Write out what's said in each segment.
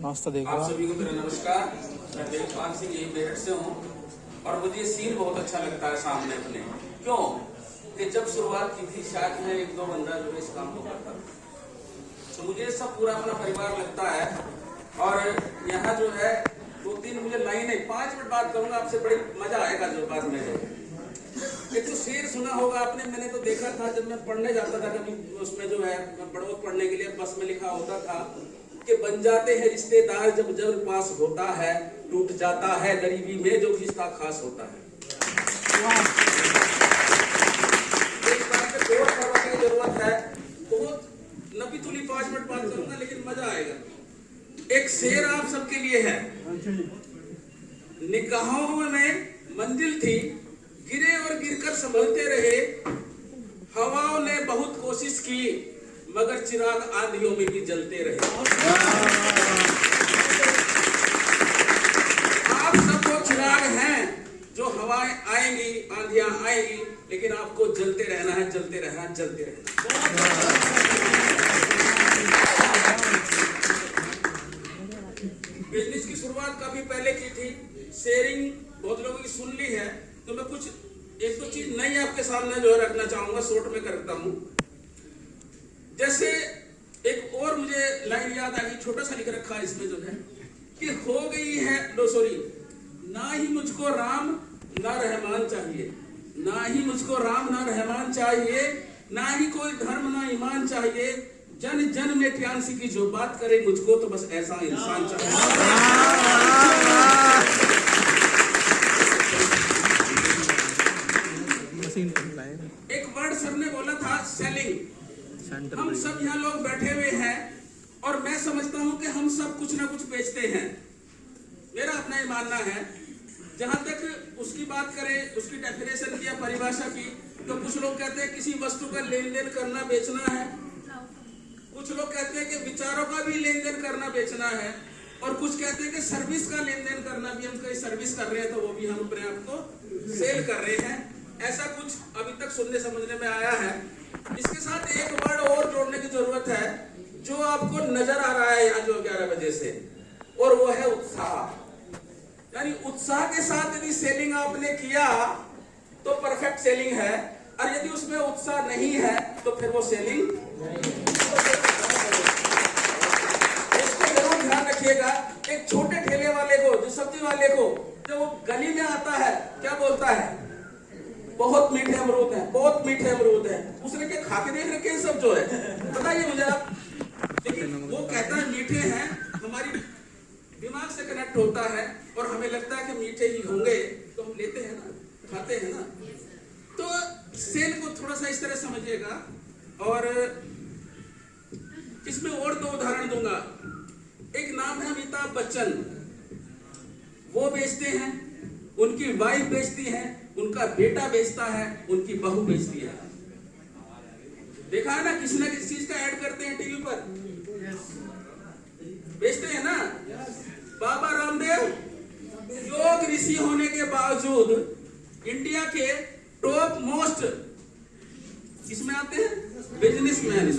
नाश्ता देख आप सभी को मेरा नमस्कार। मैं देवपाल सिंह यही मेरठ से हूँ और मुझे ये सीन बहुत अच्छा लगता है सामने अपने। क्यों कि जब शुरुआत की थी शायद में एक दो बंदा जो है इस काम को करता था, तो मुझे सब पूरा अपना परिवार लगता है। और यहाँ जो है 2-3 मुझे लाइन है, 5 मिनट बात करूंगा आपसे, बड़ी मजा आएगा जो बात में। एक तो शेर सुना होगा आपने, मैंने तो देखा था जब मैं पढ़ने जाता था कभी, उसमें जो है बड़ों पढ़ने के लिए बस में लिखा होता था कि बन जाते हैं रिश्तेदार जब जब पास होता है, टूट जाता है गरीबी में जो रिश्ता खास होता है। एक बात पे और करने की जरूरत है, बहुत लंबी तुली 5 मिनट बात करूंगा लेकिन मजा आएगा। एक शेर आप सबके लिए है। निगाहों में मंजिल थी, गिरे और गिरकर संभलते रहे, हवाओं ने बहुत कोशिश की मगर चिराग आंधियों में भी जलते रहे। आप सब वो चिराग हैं जो हवाएं आएंगी, आंधियां आएंगी, लेकिन आपको जलते रहना है, जलते रहना, जलते रहना। बिजनेस की शुरुआत काफी पहले की थी, शेयरिंग बहुत लोगों की सुन ली है, तो मैं कुछ एक दो चीज नई आपके सामने जो है रखना चाहूंगा, शॉर्ट में करता हूं। जैसे एक और मुझे लाइन याद आ गई, छोटा सा लिख रखा है इसमें जो है कि हो गई है ना ही मुझको राम ना रहमान चाहिए, ना ही मुझको राम ना रहमान चाहिए, ना ही कोई धर्म ना ईमान चाहिए, जन जन में क्यांसी की जो बात करे मुझको तो बस ऐसा इंसान चाहिए। एक वर्ड सर ने बोला था, सेलिंग। हम सब यहाँ लोग बैठे हुए हैं और मैं समझता हूँ कि हम सब कुछ ना कुछ बेचते हैं, मेरा अपना ही मानना है। जहां तक उसकी बात करें, उसकी डेफिनेशन की या परिभाषा की, तो कुछ लोग कहते हैं किसी वस्तु का लेन देन करना बेचना है, कुछ लोग कहते हैं कि विचारों का भी लेन देन करना बेचना है, और कुछ कहते हैं कि सर्विस का लेन देन करना भी, हम कहीं सर्विस कर रहे हैं तो वो भी हम अपने आप को सेल कर रहे हैं। ऐसा कुछ अभी तक सुनने समझने में आया है। इसके साथ एक वर्ड और जोड़ने की जरूरत है जो आपको नजर आ रहा है यहाँ जो 11 बजे से, और वो है उत्साह। यानी उत्साह के साथ यदि सेलिंग आपने किया तो परफेक्ट सेलिंग है, और यदि उसमें उत्साह नहीं है तो फिर वो सेलिंग। इसको जरूर ध्यान रखिएगा। एक छोटे ठेले वाले को, जो सब्जी वाले को, जब वो गली में आता है क्या बोलता है, बहुत मीठे अमरूद हैं, बहुत मीठे अमरूद हैं। उसने क्या खा के देख रखे हैं सब जो है, बताइए मुझे आप। लेकिन वो कहता है मीठे हैं, हमारी दिमाग से कनेक्ट होता है और हमें लगता है कि मीठे ही होंगे तो हम लेते हैं ना, खाते हैं ना। तो सेल को थोड़ा सा इस तरह समझिएगा। और इसमें और 2 उदाहरण दूंगा। एक नाम है अमिताभ बच्चन, वो बेचते हैं, उनकी वाइफ बेचती है, उनका बेटा बेचता है, उनकी बहू बेचती है। देखा है ना, किसी ना किसी चीज का ऐड करते हैं टीवी पर, बेचते हैं ना। बाबा रामदेव योग ऋषि होने के बावजूद इंडिया के टॉप मोस्ट किसमें आते हैं, बिजनेसमैन।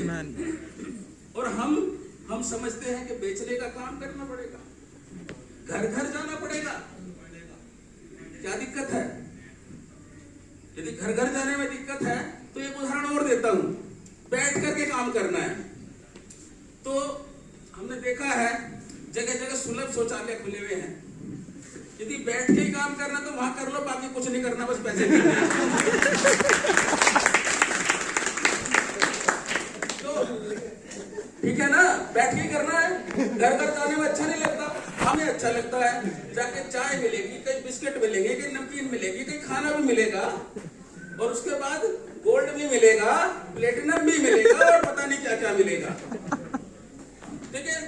और हम समझते हैं कि बेचने का काम करना पड़ेगा, घर घर जाना पड़ेगा। क्या दिक्कत है? यदि घर घर जाने में दिक्कत है तो एक उदाहरण और देता हूं, बैठ करके काम करना है तो हमने देखा है जगह जगह सुलभ शौचालय खुले हुए हैं। यदि बैठ के ही काम करना तो वहां कर लो, बाकी कुछ नहीं करना, बस पैसे देने। तो ठीक है ना, बैठ के ही करना है। घर घर जाने में अच्छा नहीं लगता, हमें अच्छा लगता है जाके चाय मिलेगी, कहीं बिस्किट मिलेंगे, कहीं नमकीन मिलेगी, कहीं खाना भी मिलेगा, और उसके बाद गोल्ड भी मिलेगा, प्लेटिनम भी मिलेगा, और पता नहीं क्या क्या मिलेगा। ठीक है,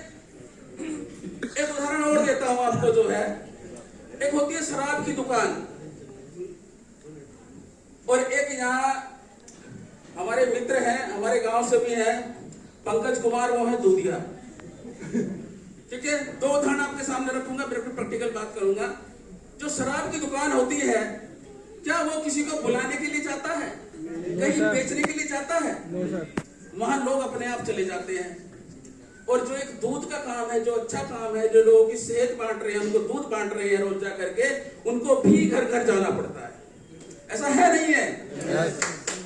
एक उदाहरण और देता हूं आपको जो है, एक होती है शराब की दुकान, और एक यहाँ हमारे मित्र हैं, हमारे गांव से भी हैं, पंकज कुमार, वो है दूधिया। ठीक है, 2 उदाहरण आपके सामने रखूंगा, बिल्कुल प्रैक्टिकल बात करूंगा। जो शराब की दुकान होती है, क्या वो किसी को बुलाने के लिए जाता है, कहीं बेचने के लिए जाता है? वहां लोग अपने आप चले जाते हैं। और जो एक दूध का काम है, जो अच्छा काम है, जो लोगों की सेहत बांट रहे हैं, उनको दूध बांट रहे हैं रोज जा करके, उनको भी घर घर जाना पड़ता है। ऐसा है नहीं है?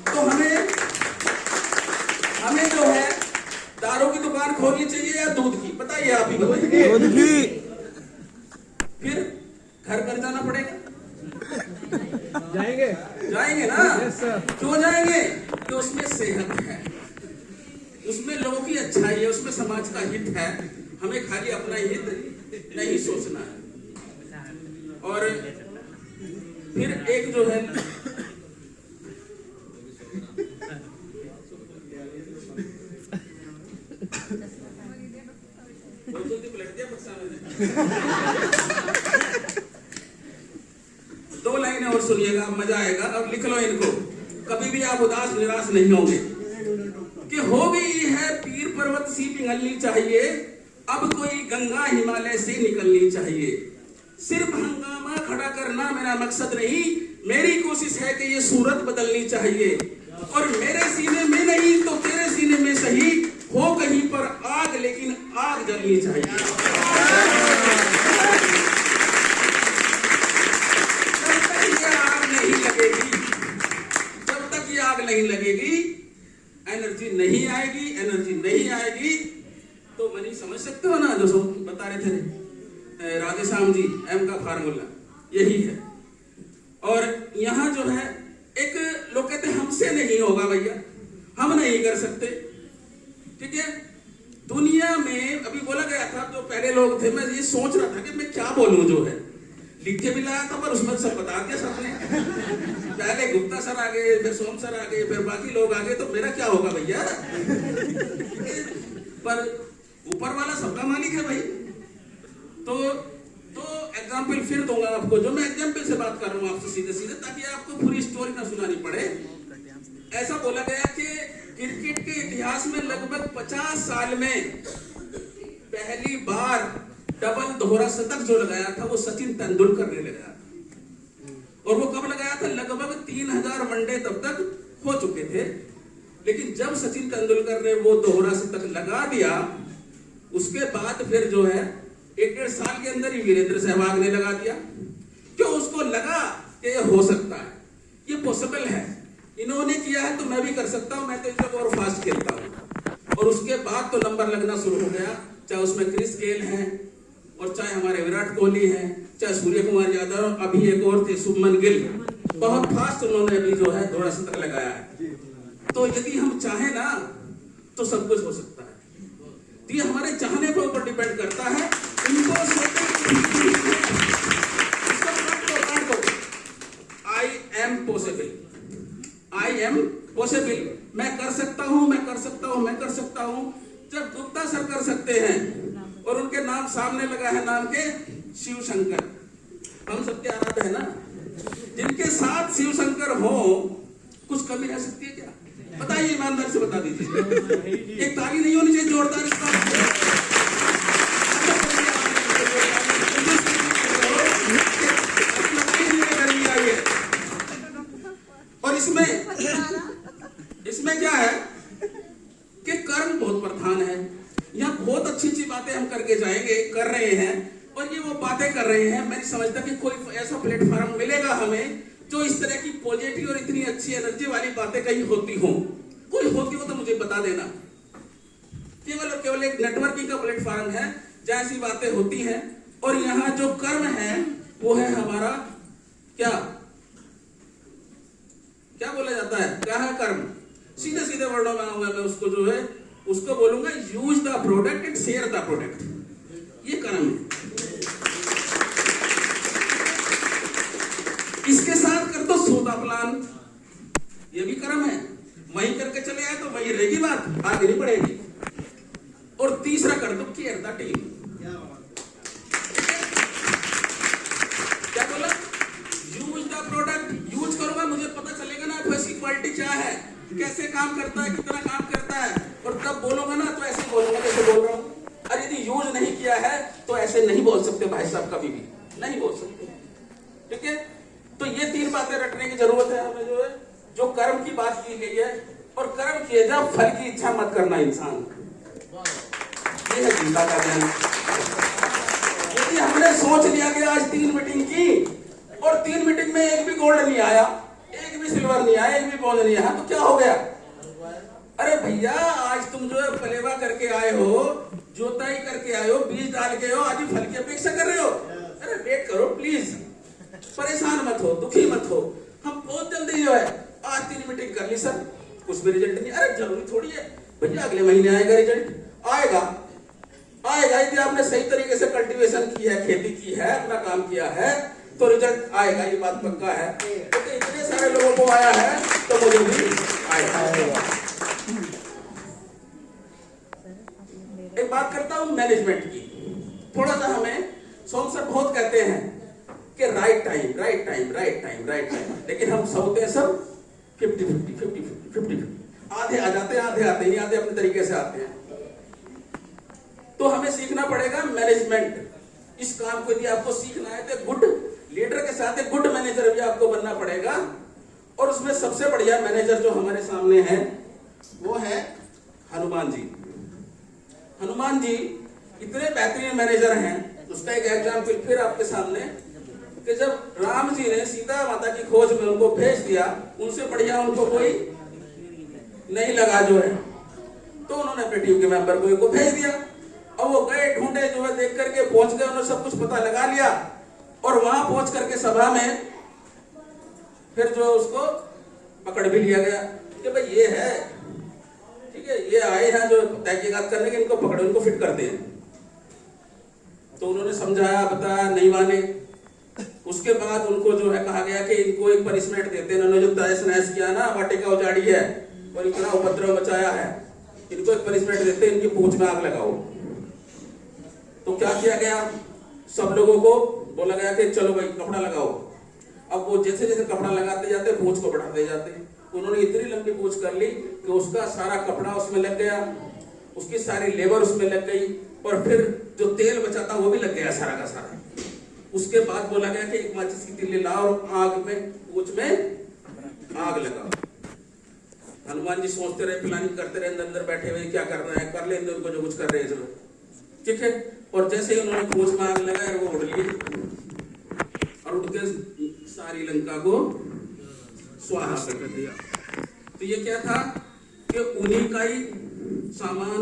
तो हमें जो है दारू की दुकान खोलनी चाहिए या दूध की? बताइए, आप ही बताइए। दूध की। फिर घर घर जाना पड़ेगा। जाएंगे ना? क्यों जाएंगे? कि उसमें सेहत है, उसमें लोगों की अच्छाई है, उसमें समाज का हित है। हमें खाली अपना हित नहीं सोचना है। और फिर एक जो है दो लाइनें और सुनिएगा, मजा आएगा। अब लिख लो इनको, कभी भी आप उदास निराश नहीं होंगे। कि हो गई है पीर पर्वत सी पिघलनी चाहिए, अब कोई गंगा हिमालय से निकलनी चाहिए। सिर्फ हंगामा खड़ा करना मेरा मकसद नहीं, मेरी कोशिश है कि ये सूरत बदलनी चाहिए। और मेरे सीने में नहीं तो तेरे सीने में सही, हो कहीं पर आग लेकिन आग जलनी चाहिए। जब तक ये आग नहीं लगेगी, एनर्जी नहीं आएगी। एनर्जी नहीं आएगी तो मनी समझ सकते हो ना, जो बता रहे थे राधेश्याम जी, एम का फार्मूला यही है। और यहाँ जो है एक लोग कहते हैं हमसे नहीं होगा भैया, हम नहीं कर सकते। ठीक है, दुनिया में अभी बोला गया था, जो पहले लोग थे, मैं ये सोच रहा था कि मैं क्या बोलूं, जो है लिख के भी लाया था, पर उसमें सब बता दिया सबने। पहले गुप्ता सर आ गए, फिर सोम सर आ गए, फिर बाकी लोग आ गए, तो मेरा क्या होगा भैया? पर ऊपर वाला सबका मालिक है भाई। तो एग्जाम्पल फिर दूंगा आपको, जो मैं एग्जाम्पल से बात कर रहा हूँ आपसे सीधे सीधे, ताकि आपको पूरी स्टोरी ना सुनानी पड़े। ऐसा बोला गया कि क्रिकेट के इतिहास में लगभग 50 साल में पहली बार डबल दोहरा शतक जो लगाया था वो सचिन तेंदुलकर ने लगाया। और वो कब लगाया था? लगभग 3000 वनडे तब तक हो चुके थे। लेकिन जब सचिन तेंदुलकर ने वो दोहरा शतक लगा दिया, उसके बाद फिर जो है 1-1.5 साल के अंदर ही वीरेंद्र सहवाग ने लगा दिया। क्यों? उसको लगा कि ये हो सकता है, ये पॉसिबल है, इन्होंने किया है तो मैं भी कर सकता हूं, मैं तो इससे और फास्ट खेलता हूं। और उसके बाद तो नंबर लगना शुरू हो गया, चाहे उसमें क्रिस गेल है, और चाहे हमारे विराट कोहली है, चाहे सूर्य कुमार यादव, अभी एक और थे शुभमन गिल, बहुत फास्ट उन्होंने अभी जो है दोहरा शतक लगाया है। तो यदि हम चाहें ना तो सब कुछ हो सकता है। तो ये हमारे चाहने के ऊपर डिपेंड करता है। इनको I am possible, I am possible, मैं कर सकता हूं, मैं कर सकता हूं, मैं कर सकता हूं। जब गुप्ता सर कर सकते हैं और उनके नाम सामने लगा है, नाम के शिव शंकर, हम सबके आराध्य है ना, जिनके साथ शिव शंकर हो, कुछ कमी रह सकती है क्या? बताइए, ईमानदार से बता दीजिए। एक ताली नहीं होनी चाहिए जोरदार इसका? और इसमें क्या है कि कर्म बहुत प्रधान है। यहाँ बहुत अच्छी अच्छी बातें हम करके जाएंगे, कर रहे हैं, और ये वो बातें कर रहे हैं। मैं नहीं समझता कि कोई ऐसा प्लेटफॉर्म मिलेगा हमें जो इस तरह की पॉजिटिव और इतनी अच्छी एनर्जी वाली बातें कहीं होती हो। कोई होती हो तो मुझे बता देना। केवल और केवल एक नेटवर्किंग का प्लेटफॉर्म है जहां ऐसी बातें होती हैं। और यहाँ जो कर्म है वो है हमारा क्या क्या बोला जाता है? क्या है कर्म? सीधे सीधे वर्डों में आऊंगा मैं, उसको जो है उसको बोलूंगा use the product and share the product. ये कर्म है। इसके साथ कर दो सोदा प्लान, ये भी कर्म है। वहीं करके चले आए तो वहीं रहेगी बात, आगे नहीं बढ़ेगी। और तीसरा कर दो केयर द टीम। क्या बोला? Use the product. यूज करूंगा, मुझे पता चलेगा ना इसकी क्वालिटी क्या है, कैसे काम करता है, कितना काम करता है। और तब बोलूंगा ना तो ऐसे बोलूंगा जैसे बोल रहा हूं। और यदि यूज नहीं किया है तो ऐसे नहीं बोल सकते भाई साहब, कभी भी नहीं बोल सकते। ठीक है, तो ये 3 बातें रखने की जरूरत है हमें, जो है जो कर्म की बात की गई है। और कर्म किए जा, फल की इच्छा मत करना इंसान। ये है गीता का ज्ञान। यदि हमने सोच लिया कि आज 3 मीटिंग की और 3 मीटिंग में एक भी गोल्ड नहीं आया, एक भी सिल्वर नहीं आया, एक भी ब्रॉन्ज नहीं आया, तो क्या हो गया? अरे भैया, आज तुम जो है पलेवा करके आए हो, जोताई करके आए हो, बीज डाल के हो, आज भी फल की अपेक्षा कर रहे हो। अरे वेट करो प्लीज, परेशान मत हो, दुखी मत हो। हम बहुत जल्दी जो है आज 3 मीटिंग कर ली सर, कुछ भी रिजल्ट नहीं। अरे जरूरी थोड़ी है भैया, अगले महीने आएगा रिजल्ट, आएगा आएगा। यदि आपने सही तरीके से कल्टीवेशन की है, खेती की है, अपना काम किया है, तो रिजल्ट आएगा, ये बात पक्का है। क्योंकि इतने सारे लोगों को आया है तो मुझे भी आएगा। एक बात करता हूं मैनेजमेंट की, थोड़ा सा हमें सोम सर बहुत कहते हैं कि right time right time right time right time, लेकिन हम सोते हैं सब 50-50 आधे आ जाते हैं, आधे आते नहीं, आधे अपने तरीके से आते हैं। तो हमें सीखना पड़ेगा मैनेजमेंट। इस काम को यदि आपको सीखना है तो गुड लीडर के साथ एक गुड मैनेजर भी आपको बनना पड़ेगा। और उसमें सबसे बढ़िया मैनेजर जो हमारे सामने है वो है हनुमान जी। हनुमान जी इतने बेहतरीन मैनेजर हैं। उसका एक एग्जाम्पल फिर आपके सामने, कि जब राम जी ने सीता माता की खोज में उनको भेज दिया, उनसे बढ़िया उनको कोई नहीं लगा जो है, तो उन्होंने अपने टीम के मेंबर को भेज दिया। और वो गए, ढूंढे, जो है देख करके पहुंच गए, उन्होंने सब कुछ पता लगा लिया। और वहां पहुंच करके सभा में फिर जो उसको पकड़ भी लिया गया कि भाई ये है, ठीक है, ये आए हैं जो तहकीकात करने के, इनको पकड़ो, इनको फिट करते हैं। तो उन्होंने समझाया, बताया, नहीं माने। उसके बाद उनको जो है कहा गया कि इनको एक पनिशमेंट देते हैं। इन्होंने जो तहस नहस किया ना, वाटिका उजाड़ी है और इतना उपद्रव मचाया है, इनको एक पनिशमेंट देते हैं, इनकी पूंछ में आग लगाओ। तो क्या किया गया, सब लोगों को बोला गया कि चलो भाई कपड़ा लगाओ। अब वो जैसे जैसे कपड़ा लगाते जाते पूंछ को बढ़ाते जाते। उन्होंने इतनी लंबी पूंछ कर ली कि उसका सारा कपड़ा उसमें लग गया, उसकी सारी लेबर उसमें लग गई, और फिर जो तेल बचा था वो भी लग गया सारा का सारा। उसके बाद बोला गया कि एक माचिस की तीली लाओ और आग में, पूंछ में आग लगाओ। हनुमान जी सोचते रहे, प्लानिंग करते रहे, अंदर बैठे हुए क्या करना है, कर ले उनको जो कुछ कर रहे हैं, ठीक है। और जैसे ही उन्होंने पूंछ में आग लगाया, वो उड़ लिए और उड़ के सारी लंका को स्वाहा कर दिया। तो ये क्या था कि उन्हीं का ही सामान,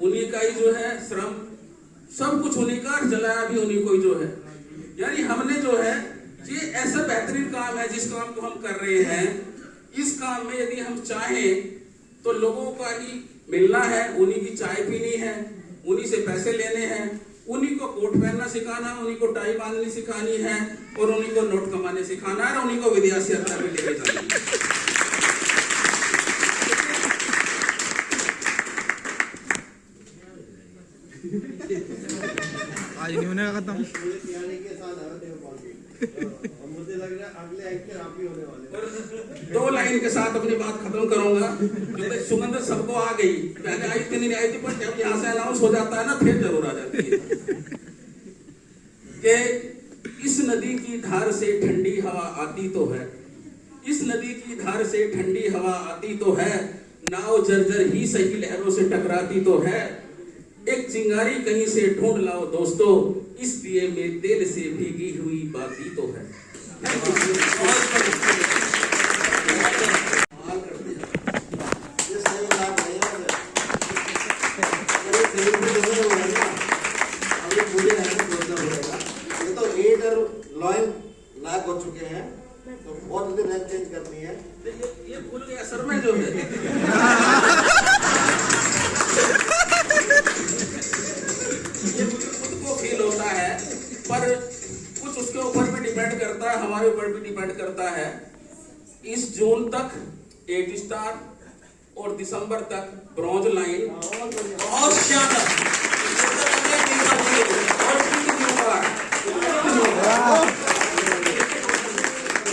उन्हीं का ही जो है श्रम, सब कुछ उन्हीं का, जलाया भी उन्हीं को ही जो है। यानी हमने जो है, ये ऐसा बेहतरीन काम है जिस काम को हम कर रहे हैं। इस काम में यदि हम चाहें तो लोगों का ही मिलना है, उन्हीं की चाय पीनी है, उन्हीं से पैसे लेने हैं, उन्हीं को कोट पहनना सिखाना, उन्हीं को टाई बांधनी सिखानी है, और उन्हीं को नोट कमाने सिखाना है, और उन्हीं को विदेशी यात्रा भी लेके जाना है। आज नहीं होने खत्म। मुझे लग रहा है अगले एक्टर आप ही होने वाले। 2 लाइन के साथ अपनी बात खत्म करूंगा, क्योंकि सुगंध सबको आ गई, पहले आई थी नहीं आई थी, पर जब यहाँ से अनाउंस हो जाता है ना, फिर जरूर आ जाती है कि इस नदी की धार से ठंडी हवा आती तो है, इस नदी की धार से ठंडी हवा आती तो है, नाव जर्जर ही सही लहरों से टकराती तो है, एक चिंगारी कहीं से ढूंढ लाओ दोस्तों, इस दिए में तेल से भीगी हुई बाती तो है। लाख हो चुके हैं, तो बहुत जल्दी रैंक चेंज करनी है। ये भूल गया सर मैं जो है ये मुझे खुद को फील होता है, पर कुछ उसके ऊपर भी डिपेंड करता है, हमारे ऊपर भी डिपेंड करता है। इस जून तक 8 स्टार और दिसंबर तक ब्रॉन्ज लाइन, बहुत ज्यादा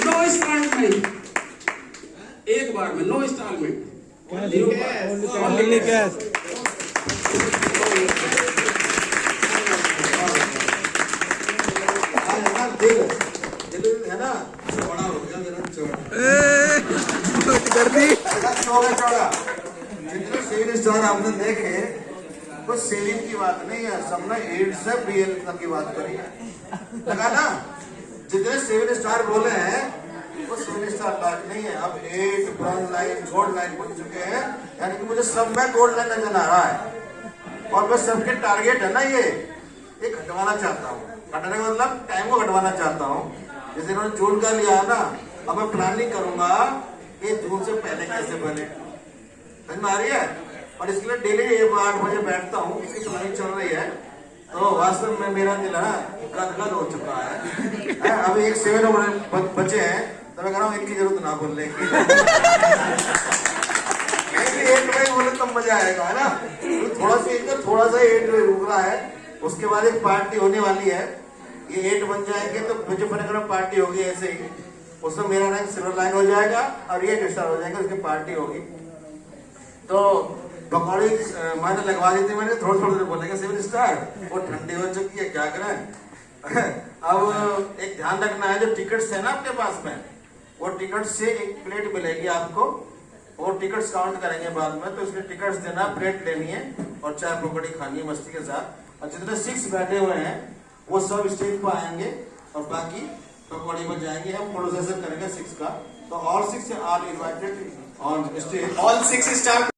नो इंस्टॉलमेंट, एक बार में नो इंस्टॉलमेंट, ओनली कैश। है ना, बड़ा हो गया मेरा चौड़ा कर दी चौड़ा। जितने 3 स्टार आपने देखे कोई सेलिंग की बात नहीं है, सबने 8 से BL तक की बात करी है, लगा ना। जितने 7 स्टार बोले हैं वो 7 स्टार लाइक नहीं है। अब 8 ब्रॉन्ज लाइन गोल्ड लाइन बन चुके हैं, यानी कि मुझे सब में गोल्ड लाइन नजर आ रहा है। और बस सबके टारगेट है ना ये घटवाना चाहता हूँ। घटाने का मतलब टाइम को घटवाना चाहता हूँ। जैसे इन्होंने जून का लिया है ना, अब मैं प्लानिंग करूंगा कि जून से पहले कैसे बने, समझ में आ रही है। और इसके लिए डेली 8 बजे बैठता हूँ, इसकी प्लानिंग चल रही है। तो वास्तव में मेरा दिल है गदगद हो चुका है। अभी एक 7 बचे हैं, तो मैं कह रहा हूँ इनकी जरूरत ना बोलने की। 8 बजे बोले तब मजा आएगा, है ना। तो थोड़ा सा 8 बजे रुक रहा है, उसके बाद एक पार्टी होने वाली है। ये 8 बन जाएंगे तो मुझे पता पार्टी होगी ऐसे ही, उसमें मेरा रैंक सिल्वर लाइन हो जाएगा और ये 8 स्टार हो जाएगा, उसकी पार्टी होगी। तो पकौड़ी मैंने लगवा दी थी, मैंने थोड़ा देर बोलेंगे 7 स्टार, वो ठंडी हो चुकी है, क्या करें। अब एक ध्यान रखना है, जो टिकट्स है ना आपके पास में, वो टिकट से एक प्लेट मिलेगी आपको, और टिकट्स काउंट करेंगे बाद में, तो इसलिए टिकट्स देना, प्लेट लेनी है और चाय पकौड़ी खानी है मस्ती के साथ। और जितने 6 बैठे हुए हैं वो सब स्टेज पर आएंगे और बाकी पकौड़ी में जाएंगे, हम प्रोसेसन करेंगे 6 का। तो all 6 are invited on stage, All 6 star